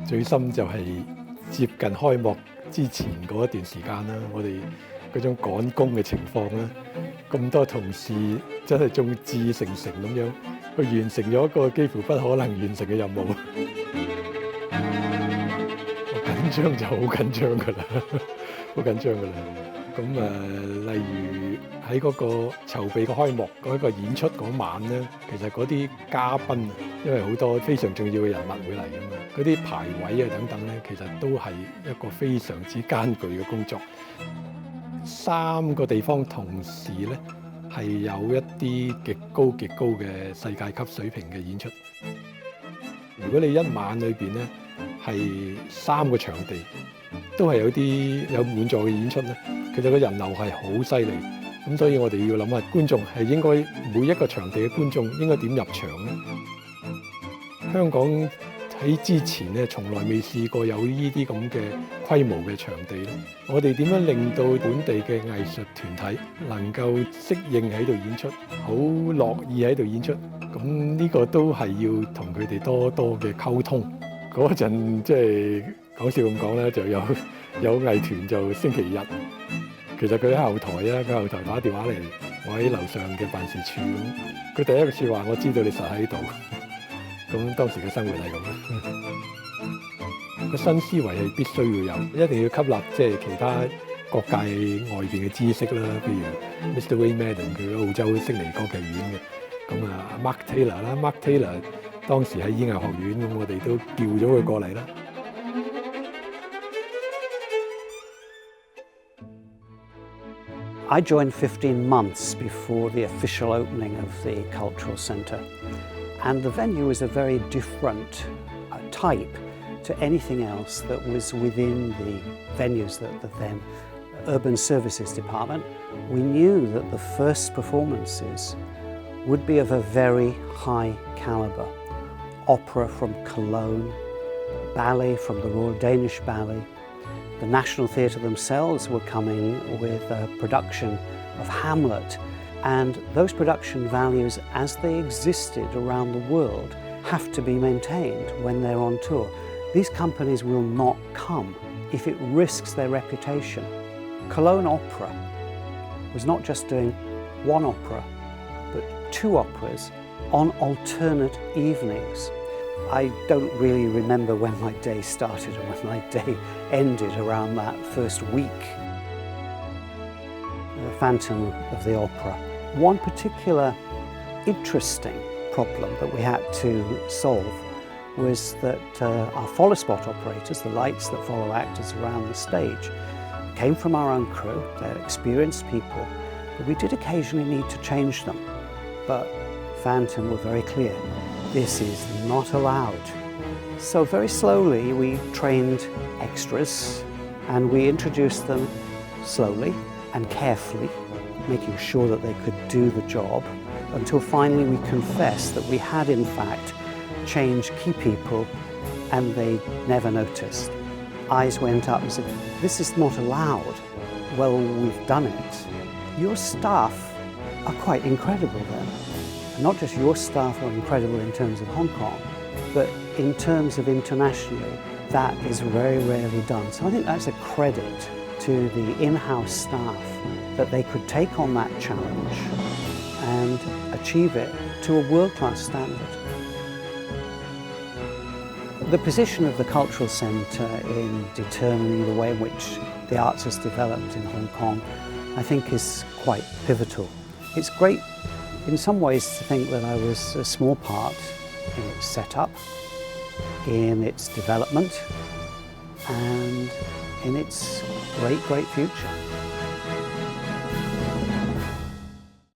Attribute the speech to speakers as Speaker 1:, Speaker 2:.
Speaker 1: 最深就係接近開幕之前嗰一段時間啦，我哋嗰種趕工嘅情況啦，咁多同事真係眾志成城咁樣去完成咗一個幾乎不可能完成嘅任務。我緊張就好緊張㗎啦，好緊張㗎啦。咁例如喺嗰個籌備個開幕嗰個演出嗰晚咧，其實嗰啲嘉賓啊，因為好多非常重要嘅人物會嚟㗎嘛，嗰啲排位啊等等咧，其實都係一個非常之艱巨嘅工作。3個地方同時咧係有一啲極高嘅世界級水平嘅演出。如果你一晚裏邊咧係3個場地都係有滿座嘅演出咧，其實個人流係好犀利。咁所以我哋要諗下觀眾係應該每一個場地嘅觀眾應該點入場咧？香港喺之前咧，從來未試過有呢啲咁嘅規模嘅場地咧。我哋點樣令到本地嘅藝術團體能夠適應喺度演出，好樂意喺度演出？咁呢個都係要同佢哋多多嘅溝通。嗰陣即係講笑咁講咧，就有藝團就星期日，其實佢喺後台啊，佢後台打電話嚟，我喺樓上嘅辦事處咁，佢第一個説話，我知道你實喺度。咁當時嘅生活係咁啦，個新思維係必須要有，一定要吸納即係其他各界外邊嘅知識啦，譬如 Mr. Wayne Madden 佢澳洲悉尼歌劇院嘅，咁啊 Mark Taylor 啦 ，Mark Taylor 當時喺演藝學院，咁我哋都叫咗佢過嚟啦。
Speaker 2: I joined 15 months before the official opening of the cultural centre, and the venue was a very different type to anything else that was within the venues that the then Urban Services Department. We knew that the first performances would be of a very high calibre. Opera from Cologne, ballet from the Royal Danish Ballet. The National Theatre themselves were coming with a production of Hamlet, and those production values as they existed around the world have to be maintained when they're on tour. These companies will not come if it risks their reputation. Cologne Opera was not just doing one opera, but 2 operas on alternate evenings. I don't really remember when my day started and when my day ended around that first week. The Phantom of the Opera. One particular interesting problem that we had to solve was that our follow spot operators, the lights that follow actors around the stage, came from our own crew. They're experienced people, but we did occasionally need to change them. But Phantom were very clear, this is not allowed. So very slowly we trained extras and we introduced them slowly and carefully, making sure that they could do the job, until finally we confessed that we had in fact changed key people and they never noticed. Eyes went up and said, this is not allowed. Well, we've done it. Your staff are quite incredible then. Not just your staff are incredible in terms of Hong Kong, but in terms of internationally, that is very rarely done. So I think that's a credit to the in-house staff that they could take on that challenge and achieve it to a world-class standard. The position of the Cultural Centre in determining the way in which the arts has developed in Hong Kong, I think is quite pivotal. It's great in some ways to think that I was a small part in its setup, in its development, and in its great, great future.